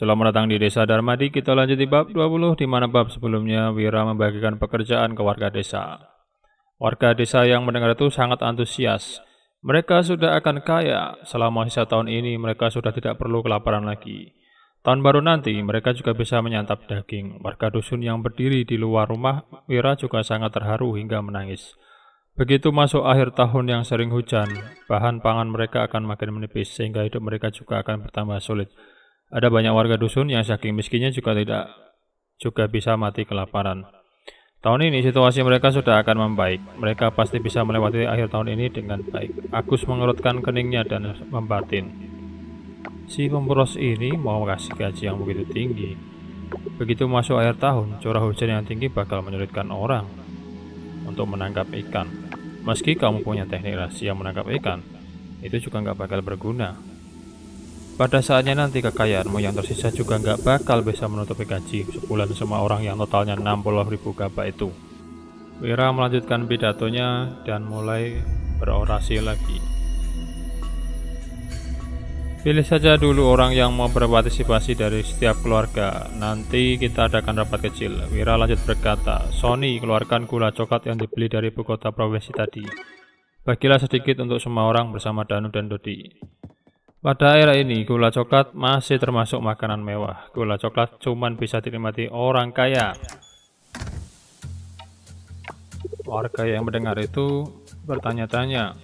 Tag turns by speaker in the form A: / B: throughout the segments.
A: Selamat datang di Desa Darmadi. Kita lanjut di bab 20, di mana bab sebelumnya Wira membagikan pekerjaan ke warga desa. Warga desa yang mendengar itu sangat antusias. Mereka sudah akan kaya. Selama sisa tahun ini mereka sudah tidak perlu kelaparan lagi. Tahun baru nanti mereka juga bisa menyantap daging. Warga dusun yang berdiri di luar rumah Wira juga sangat terharu hingga menangis. Begitu masuk akhir tahun yang sering hujan, bahan pangan mereka akan makin menipis sehingga hidup mereka juga akan bertambah sulit. Ada banyak warga dusun yang saking miskinnya juga bisa mati kelaparan. Tahun ini situasi mereka sudah akan membaik. Mereka pasti bisa melewati akhir tahun ini dengan baik. Agus mengerutkan keningnya dan membatin. Si pemboros ini mau kasih gaji yang begitu tinggi. Begitu masuk akhir tahun, curah hujan yang tinggi bakal menyulitkan orang untuk menangkap ikan. Meski kamu punya teknik rahasia menangkap ikan, itu juga nggak bakal berguna. Pada saatnya nanti kekayaanmu yang tersisa juga nggak bakal bisa menutupi gaji sebulan semua orang yang totalnya 60.000 gabah itu. Wira melanjutkan pidatonya dan mulai berorasi lagi. Pilih saja dulu orang yang mau berpartisipasi dari setiap keluarga. Nanti kita adakan rapat kecil. Wira lanjut berkata, Sony, keluarkan gula coklat yang dibeli dari ibu kota provinsi tadi. Bagilah sedikit untuk semua orang bersama Danu dan Dodi. Pada era ini, gula coklat masih termasuk makanan mewah. Gula coklat cuma bisa dinikmati orang kaya. Warga yang mendengar itu bertanya-tanya,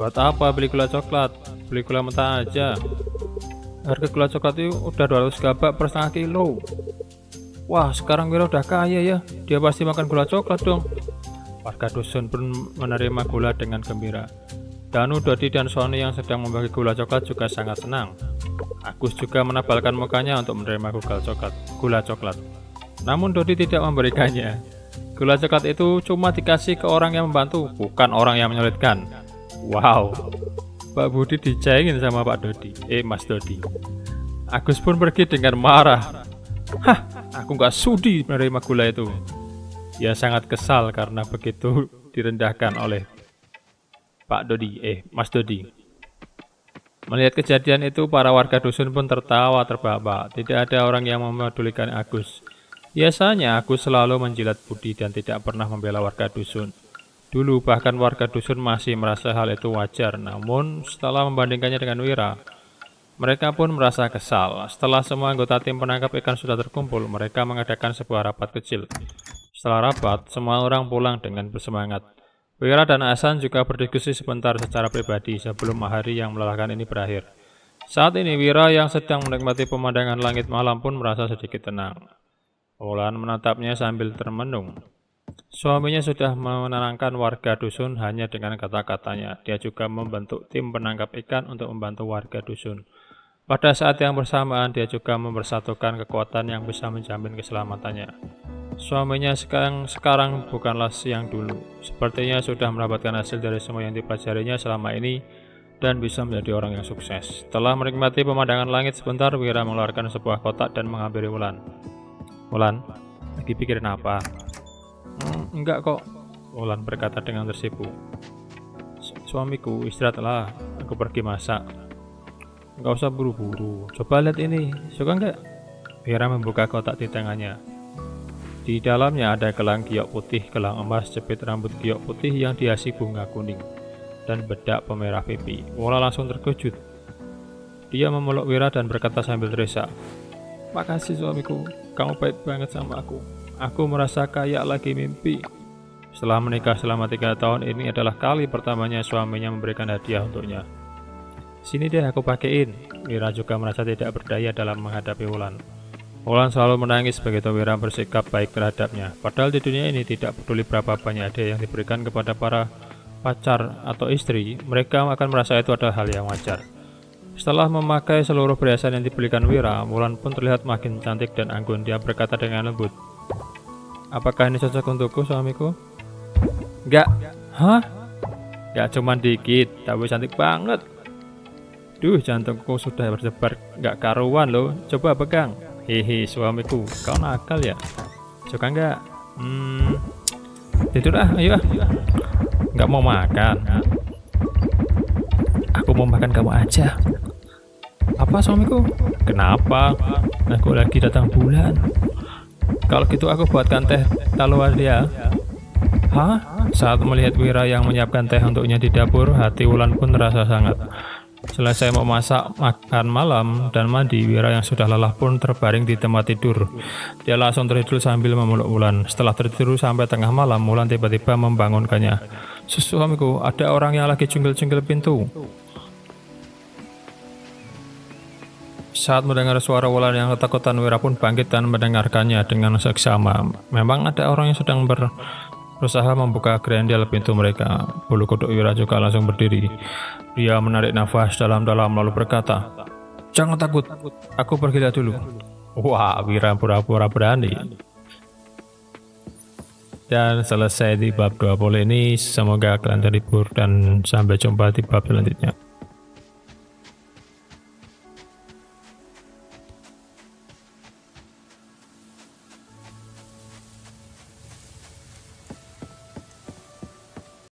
A: buat apa beli gula coklat? Beli gula mentah aja. Harga gula coklat itu udah 200 gabak per setengah kilo. Wah, sekarang Wira udah kaya ya. Dia pasti makan gula coklat dong. Warga dusun pun menerima gula dengan gembira. Danu, Dodi, dan Sony yang sedang membagi gula coklat juga sangat senang. Agus juga menabalkan mukanya untuk menerima gula coklat. Namun Dodi tidak memberikannya. Gula coklat itu cuma dikasih ke orang yang membantu, bukan orang yang menyulitkan. Wow, Pak Budi dicengin sama Pak Dodi. Mas Dodi. Agus pun pergi dengan marah. Hah, aku nggak sudi menerima gula itu. Dia sangat kesal karena begitu direndahkan oleh Mas Dodi. Melihat kejadian itu, para warga dusun pun tertawa terbahak-bahak. Tidak ada orang yang memedulikan Agus. Biasanya Agus selalu menjilat Budi dan tidak pernah membela warga dusun. Dulu bahkan warga dusun masih merasa hal itu wajar, namun setelah membandingkannya dengan Wira, mereka pun merasa kesal. Setelah semua anggota tim penangkap ikan sudah terkumpul, mereka mengadakan sebuah rapat kecil. Setelah rapat, semua orang pulang dengan bersemangat. Wira dan Hasan juga berdiskusi sebentar secara pribadi sebelum hari yang melelahkan ini berakhir. Saat ini Wira yang sedang menikmati pemandangan langit malam pun merasa sedikit tenang. Wulan menatapnya sambil termenung. Suaminya sudah menenangkan warga dusun hanya dengan kata-katanya. Dia juga membentuk tim penangkap ikan untuk membantu warga dusun. Pada saat yang bersamaan dia juga mempersatukan kekuatan yang bisa menjamin keselamatannya. Suaminya sekarang bukanlah yang dulu. Sepertinya sudah mendapatkan hasil dari semua yang dipelajarinya selama ini dan bisa menjadi orang yang sukses. Setelah menikmati pemandangan langit sebentar, Wira mengeluarkan sebuah kotak dan menghampiri Wulan. Wulan, lagi pikirin apa? Enggak kok, Wulan berkata dengan tersipu. Suamiku, istirahatlah, aku pergi masak. Enggak usah buru-buru, coba lihat ini, suka enggak? Wira membuka kotak di tangannya. Di dalamnya ada gelang giok putih, gelang emas, jepit rambut giok putih yang dihiasi bunga kuning, dan bedak pemerah pipi. Wulan langsung terkejut. Dia memeluk Wira dan berkata sambil terisak, "Makasih suamiku, kamu baik banget sama aku. Aku merasa kayak lagi mimpi." Setelah menikah selama 3 tahun, ini adalah kali pertamanya suaminya memberikan hadiah untuknya. "Sini deh aku pakein." Wira juga merasa tidak berdaya dalam menghadapi Wulan. Wulan selalu menangis begitu Wira bersikap baik terhadapnya. Padahal di dunia ini tidak peduli berapa banyak hadiah yang diberikan kepada para pacar atau istri, mereka akan merasa itu adalah hal yang wajar. Setelah memakai seluruh perhiasan yang dibelikan Wira, Wulan pun terlihat makin cantik dan anggun. Dia berkata dengan lembut, "Apakah ini cocok untukku, suamiku?" "Enggak." "Hah? Enggak, cuman dikit, tapi cantik banget." "Duh, jantungku sudah berdebar enggak karuan loh. Coba pegang." "Hehe, suamiku, kau nakal ya. Suka enggak?" "Tidur ayo ah." "Enggak mau makan." "Aku mau makan kamu aja." Apa suamiku? Kenapa? Aku lagi datang bulan. Kalau gitu aku buatkan teh taloar dia. Hah? Saat melihat Wira yang menyiapkan teh untuknya di dapur, hati Wulan pun terasa sangat. Selesai memasak makan malam dan mandi, Wira yang sudah lelah pun terbaring di tempat tidur. Dia langsung tertidur sambil memeluk Wulan. Setelah tertidur sampai tengah malam, Wulan tiba-tiba membangunkannya. Suamiku, ada orang yang lagi cunggil-cunggil pintu. Saat mendengar suara Wulan yang ketakutan, Wira pun bangkit dan mendengarkannya dengan seksama. Memang ada orang yang sedang berusaha membuka grendel pintu mereka. Bulu kuduk Wira juga langsung berdiri. Dia menarik nafas dalam-dalam lalu berkata, "Jangan takut, aku pergi lihat dulu." Wah, Wira pura-pura berani. Dan selesai di bab 20 ini. Semoga kalian terhibur dan sampai jumpa di bab selanjutnya.